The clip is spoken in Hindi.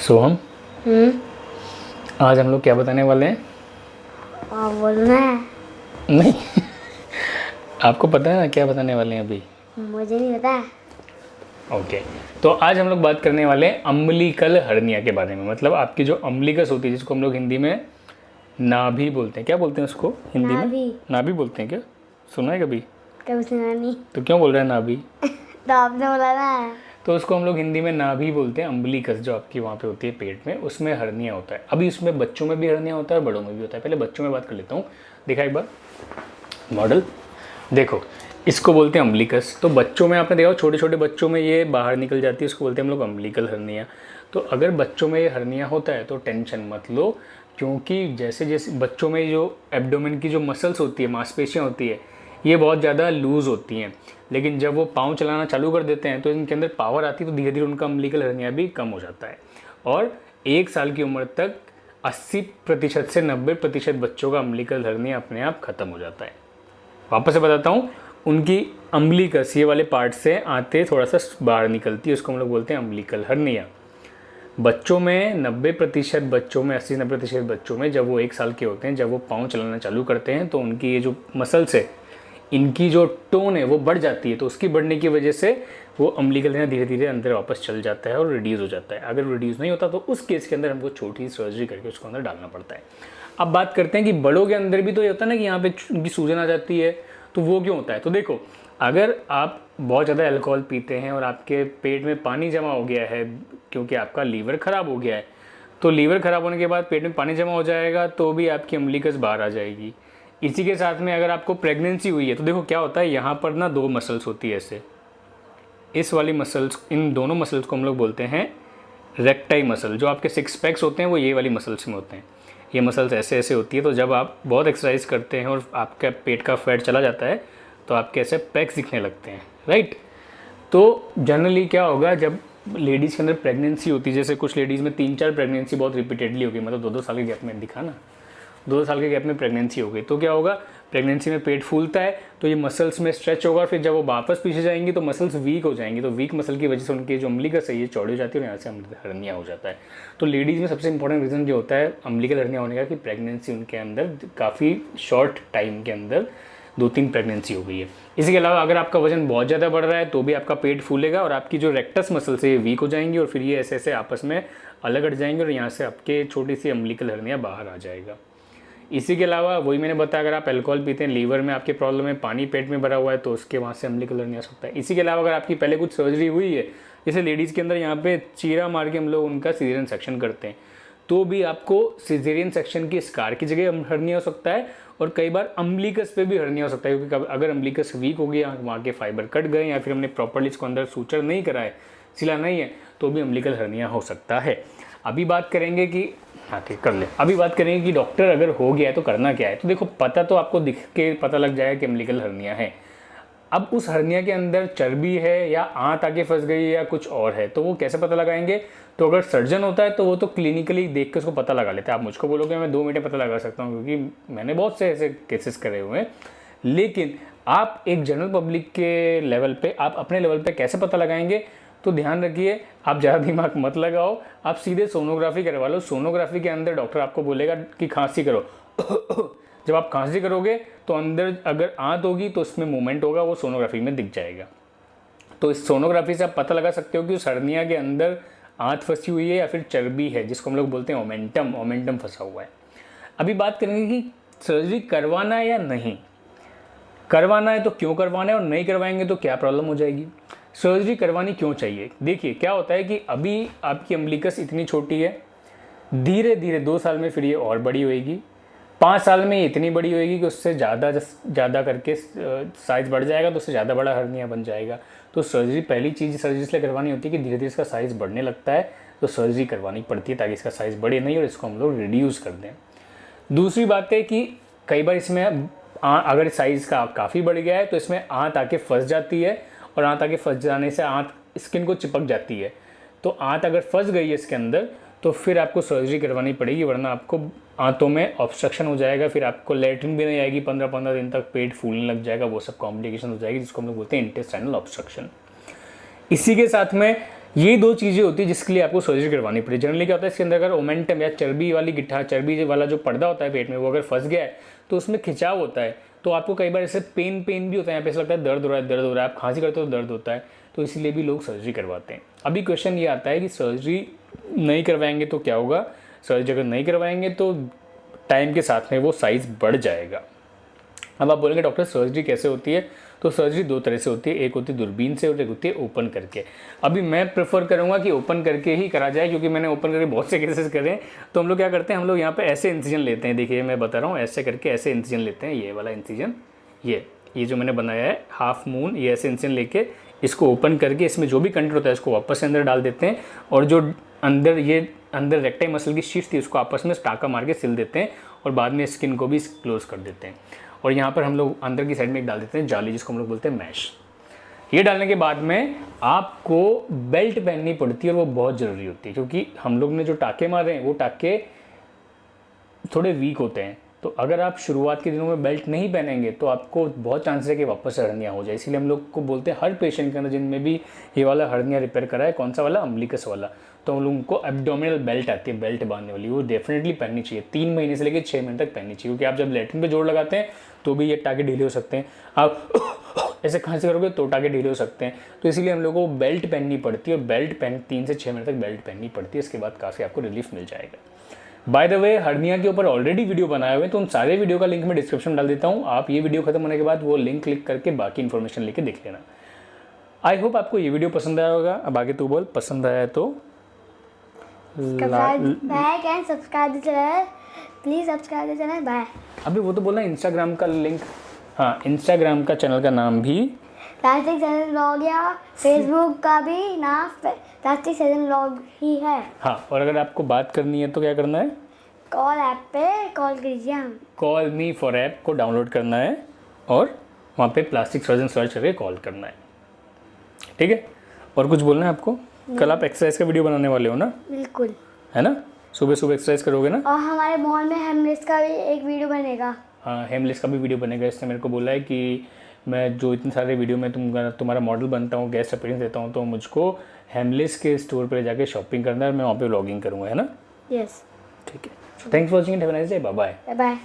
सोहम, आज हम लोग क्या बताने वाले हैं? बोलना है। नहीं आपको पता है ना क्या बताने वाले हैं अभी? मुझे नहीं पता। ओके, तो आज हम लोग बात करने वाले हैं अम्बिलिकल हर्निया के बारे में। मतलब आपकी जो अम्बिलिकस होती है, जिसको हम लोग हिंदी में नाभि बोलते हैं। क्या बोलते हैं उसको हिंदी में? नाभि बोलते हैं क्या? सुना है कभी? कभी सुना नहीं। तो क्यों बोल रहे हैं नाभि? तो आपने बोला ना। तो उसको हम लोग हिंदी में नाभि बोलते हैं। अम्बिलिकस जो आपकी वहाँ पे होती है पेट में, उसमें हर्निया होता है। अभी उसमें बच्चों में भी हर्निया होता है और बड़ों में भी होता है। पहले बच्चों में बात कर लेता हूँ। दिखा एक बार मॉडल, देखो इसको बोलते हैं अम्बिलिकस। तो बच्चों में आपने देखा, छोटे छोटे बच्चों में ये बाहर निकल जाती है, इसको बोलते हैं हम लोग अम्बिलिकल हर्निया। तो अगर बच्चों में ये हर्निया होता है तो टेंशन मत लो, क्योंकि जैसे जैसे बच्चों में जो एब्डोमेन की जो मसल्स होती है, मांसपेशियाँ होती है, ये बहुत ज़्यादा लूज़ होती हैं। लेकिन जब वो पाँव चलाना चालू कर देते हैं तो इनके अंदर पावर आती है, तो धीरे धीरे उनका अम्बिलिकल हर्निया भी कम हो जाता है। और 1 साल की उम्र तक 80% से 90% बच्चों का अम्बिलिकल हर्निया अपने आप खत्म हो जाता है। वापस से बताता हूँ, उनकी अम्बिलिकस ये वाले पार्ट से आते थोड़ा सा बाहर निकलती है, उसको हम लोग बोलते हैं अम्बिलिकल हर्निया। बच्चों में 90% बच्चों में, 80-90% बच्चों में, जब वो 1 साल के होते हैं, जब वो पाँव चलाना चालू करते हैं, तो उनकी ये जो मसल्स है, इनकी जो टोन है वो बढ़ जाती है। तो उसकी बढ़ने की वजह से वो अम्बिलिकल हर्निया धीरे धीरे अंदर वापस चल जाता है और रिड्यूस हो जाता है। अगर रिड्यूस नहीं होता तो उस केस के अंदर हमको छोटी सर्जरी करके उसको अंदर डालना पड़ता है। अब बात करते हैं कि बड़ों के अंदर भी तो ये होता है ना कि यहाँ पे उनकी सूजन आ जाती है, तो वो क्यों होता है? तो देखो, अगर आप बहुत ज़्यादा अल्कोहल पीते हैं और आपके पेट में पानी जमा हो गया है, क्योंकि आपका लीवर ख़राब हो गया है, तो लीवर ख़राब होने के बाद पेट में पानी जमा हो जाएगा, तो भी आपकी अम्बिलिकस बाहर आ जाएगी। इसी के साथ में अगर आपको प्रेगनेंसी हुई है, तो देखो क्या होता है, यहाँ पर ना 2 मसल्स होती है ऐसे, इस वाली मसल्स, इन दोनों मसल्स को हम लोग बोलते हैं रेक्टाई मसल। जो आपके 6 पैक्स होते हैं वो ये वाली मसल्स में होते हैं। ये मसल्स ऐसे ऐसे होती है। तो जब आप बहुत एक्सरसाइज करते हैं और आपका पेट का फैट चला जाता है, तो आपके ऐसे पैक्स दिखने लगते हैं, राइट। तो जनरली क्या होगा, जब लेडीज़ के अंदर प्रेगनेंसी होती है, जैसे कुछ लेडीज़ में 3-4 प्रेगनेंसी बहुत रिपीटेडली होगी, मतलब 2-2 साल के गैप में, दिखा ना, 2 साल के गैप में प्रेगनेंसी हो गई, तो क्या होगा, प्रेगनेंसी में पेट फूलता है, तो ये मसल्स में स्ट्रेच होगा। फिर जब वो वापस पीछे जाएंगी तो मसल्स वीक हो जाएंगी। तो वीक मसल की वजह से उनकी जो अम्बिलिकस है ये चौड़ी हो जाती है और यहाँ से हर्निया हो जाता है। तो लेडीज़ में सबसे इंपॉर्टेंट रीज़न जो होता है अम्बिलिकल हर्निया होने का, कि प्रेगनेंसी उनके अंदर काफ़ी शॉर्ट टाइम के अंदर 2-3 प्रेगनेंसी हो गई है। इसी के अलावा अगर आपका वजन बहुत ज़्यादा बढ़ रहा है तो भी आपका पेट फूलेगा और आपकी जो रेक्टस मसल से ये वीक हो जाएंगी और फिर ये ऐसे ऐसे आपस में अलग हट जाएंगे और यहाँ से आपके छोटी सी अम्बिलिकल हर्निया बाहर आ जाएगा। इसी के अलावा वही मैंने बताया, अगर आप अल्कोहल पीते हैं, लीवर में आपके प्रॉब्लम है, पानी पेट में भरा हुआ है, तो उसके वहाँ से अम्बिलिकल हर्निया हो सकता है। इसी के अलावा अगर आपकी पहले कुछ सर्जरी हुई है, जैसे लेडीज़ के अंदर यहाँ पे चीरा मार के हम लोग उनका सिजेरियन सेक्शन करते हैं, तो भी आपको सिजेरियन सेक्शन की स्कार की जगह हर्निया हो सकता है और कई बार अम्बिलिकस पे भी हर्निया हो सकता है, क्योंकि अगर अम्बिलिकस वीक हो गया, वहाँ के फाइबर कट गए या फिर हमने प्रॉपर्ली इसको अंदर सूचर नहीं करा है, सिला नहीं है, तो भी अम्बिलिकल हर्निया हो सकता है। अभी बात करेंगे कि हाँ ठीक कर ले, अभी बात करेंगे कि डॉक्टर अगर हो गया है तो करना क्या है। तो देखो, पता तो आपको दिख के पता लग जाएगा कि अम्बिलिकल हर्निया है। अब उस हर्निया के अंदर चर्बी है या आंत आके फंस गई है या कुछ और है, तो वो कैसे पता लगाएंगे? तो अगर सर्जन होता है तो वो तो क्लिनिकली देख के उसको पता लगा लेते हैं। आप मुझको बोलोगे मैं 2 मिनट में पता लगा सकता हूँ, क्योंकि मैंने बहुत से ऐसे केसेस करे हुए हैं। लेकिन आप एक जनरल पब्लिक के लेवल पे, आप अपने लेवल पे कैसे पता लगाएंगे? तो ध्यान रखिए, आप ज़्यादा दिमाग मत लगाओ, आप सीधे सोनोग्राफी करवा लो। सोनोग्राफी के अंदर डॉक्टर आपको बोलेगा कि खांसी करो जब आप खांसी करोगे तो अंदर अगर आंत होगी तो उसमें मूवमेंट होगा, वो सोनोग्राफी में दिख जाएगा। तो इस सोनोग्राफी से आप पता लगा सकते हो कि उस हर्निया के अंदर आंत फंसी हुई है या फिर चर्बी है, जिसको हम लोग बोलते हैं ओमेंटम फंसा हुआ है। अभी बात करेंगे कि सर्जरी करवाना है या नहीं करवाना है, तो क्यों करवाना है और नहीं करवाएंगे तो क्या प्रॉब्लम हो जाएगी। सर्जरी करवानी क्यों चाहिए? देखिए क्या होता है कि अभी आपकी अम्बिलिकस इतनी छोटी है, धीरे धीरे 2 साल में फिर ये और बड़ी होएगी, 5 साल में ये इतनी बड़ी होएगी कि उससे ज़्यादा करके साइज़ बढ़ जाएगा, तो उससे ज़्यादा बड़ा हर्निया बन जाएगा। तो सर्जरी, पहली चीज़ सर्जरी इसलिए करवानी होती है कि धीरे धीरे इसका साइज़ बढ़ने लगता है, तो सर्जरी करवानी पड़ती है ताकि इसका साइज़ बढ़े नहीं और इसको हम लोग रिड्यूस कर दें। दूसरी बात है कि कई बार इसमें अगर साइज़ का काफ़ी बढ़ गया है तो इसमें आंत आके फंस जाती है और आंत आके फंस जाने से आंत स्किन को चिपक जाती है। तो आंत अगर फंस गई है इसके अंदर तो फिर आपको सर्जरी करवानी पड़ेगी, वरना आपको आंतों में ऑब्स्ट्रक्शन हो जाएगा, फिर आपको लेटरिन भी नहीं आएगी, 15-15 दिन तक पेट फूलने लग जाएगा, वो सब कॉम्प्लिकेशन हो जाएगी, जिसको हम लोग बोलते हैं इंटेस्टाइनल ऑब्स्ट्रक्शन। इसी के साथ में ये दो चीज़ें होती है जिसके लिए आपको सर्जरी करवानी पड़े। जनरली क्या होता है इसके अंदर, अगर ओमेंटम या चर्बी वाली गिट्ठा, चर्बी वाला जो पर्दा होता है पेट में, वो अगर फंस गया है तो उसमें खिंचाव होता है, तो आपको कई बार ऐसे पेन भी होता है, यहाँ पे ऐसा लगता है दर्द हो रहा है, आप खांसी करते हो तो दर्द होता है, तो इसीलिए भी लोग सर्जरी करवाते हैं। अभी क्वेश्चन ये आता है कि सर्जरी नहीं करवाएंगे तो क्या होगा। सर्जरी अगर नहीं करवाएंगे तो टाइम के साथ में वो साइज़ बढ़ जाएगा। अब आप बोलेंगे डॉक्टर सर्जरी कैसे होती है, तो सर्जरी दो तरह से होती है, एक होती है दूरबीन से और एक होती है ओपन करके। अभी मैं प्रेफर करूंगा कि ओपन करके ही करा जाए, क्योंकि मैंने ओपन करके बहुत से केसेस करे हैं। तो हम लोग क्या करते हैं, हम लोग यहाँ पे ऐसे इंसिजन लेते हैं, देखिए मैं बता रहा हूँ, ऐसे करके ऐसे इंसिजन लेते हैं, ये वाला इंसिजन, ये जो मैंने बनाया है हाफ मून, ये ऐसे इंसिजन लेके इसको ओपन करके इसमें जो भी कंटेंट होता है उसको वापस से अंदर डाल देते हैं, और जो अंदर रेक्टाइल मसल की शीट थी उसको आपस में टाका मार के सिल देते हैं, और बाद में स्किन को भी क्लोज कर देते हैं। और यहाँ पर हम लोग अंदर की साइड में एक डाल देते हैं जाली, जिसको हम लोग बोलते हैं मैश। ये डालने के बाद में आपको बेल्ट पहननी पड़ती है, और वो बहुत ज़रूरी होती है, क्योंकि हम लोग ने जो टाके मारे हैं वो टाके थोड़े वीक होते हैं। तो अगर आप शुरुआत के दिनों में बेल्ट नहीं पहनेंगे तो आपको बहुत चांसेस है कि वापस हर्निया हो जाए। इसीलिए हम लोग को बोलते हैं हर पेशेंट के अंदर जिनमें भी ये वाला हर्निया रिपेयर करा है, कौन सा वाला, अम्बिलिकस वाला, तो हम लोगों को एब्डोमिनल बेल्ट आती है, बेल्ट बांधने वाली, वो डेफिनेटली पहननी चाहिए। 3 महीने से लेकर 6 महीने तक पहननी चाहिए, क्योंकि आप जब लैट्रिन पे जोर लगाते हैं तो भी ये टाके ढीले हो सकते हैं, आप ऐसे खांसी करोगे तो टाके ढीले हो सकते हैं। तो इसीलिए हम लोगों को बेल्ट पहननी पड़ती है, और बेल्ट 3 से 6 महीने तक बेल्ट पहननी पड़ती है। इसके बाद काफ़ी आपको रिलीफ मिल जाएगा। बाय द वे, हर्निया के ऊपर ऑलरेडी वीडियो बनाए हुए हैं, तो उन सारे वीडियो का लिंक मैं डिस्क्रिप्शन में डाल देता हूँ। आप ये वीडियो खत्म होने के बाद वो लिंक क्लिक करके बाकी इन्फॉर्मेशन लेके देख लेना। आई होप आपको ये वीडियो पसंद आया होगा। अब आगे तू बोल, पसंद आया तो like and subscribe the channel, please subscribe the channel. Bye. अभी वो तो बोलना इंस्टाग्राम का लिंक, हाँ इंस्टाग्राम का चैनल का नाम भी प्लास्टिक सर्जन व्लॉग, या फेसबुक का भी नाम प्लास्टिक सर्जन व्लॉग ही है। हाँ, और अगर आपको बात करनी है तो क्या करना है, कॉल ऐप पे कॉल कीजिए, हम कॉल मी फॉर ऐप को डाउनलोड करना है और वहाँ पे प्लास्टिक सर्जन सर्च करके कॉल करना है। ठीक है, और कुछ बोलना है आपको? कल आप एक्सरसाइज का वीडियो बनाने वाले हो ना? बिल्कुल, है ना, सुबह सुबह एक्सरसाइज करोगे ना? और हमारे मॉल में हेमलेस का भी एक वीडियो बनेगा। हाँ, हेमलेस का भी वीडियो बनेगा। इसने मेरे को बोला है कि मैं जो इतने सारे वीडियो में तुम्हारा मॉडल बनता हूँ, गेस्ट अपीयरेंस देता हूँ, तो मुझको हेमलेस के स्टोर पर जाके शॉपिंग करना है, और मैं वहाँ पे व्लॉगिंग करूँगा, है ना? यस, ठीक है, thanks for watching, have a nice day, bye bye. Bye.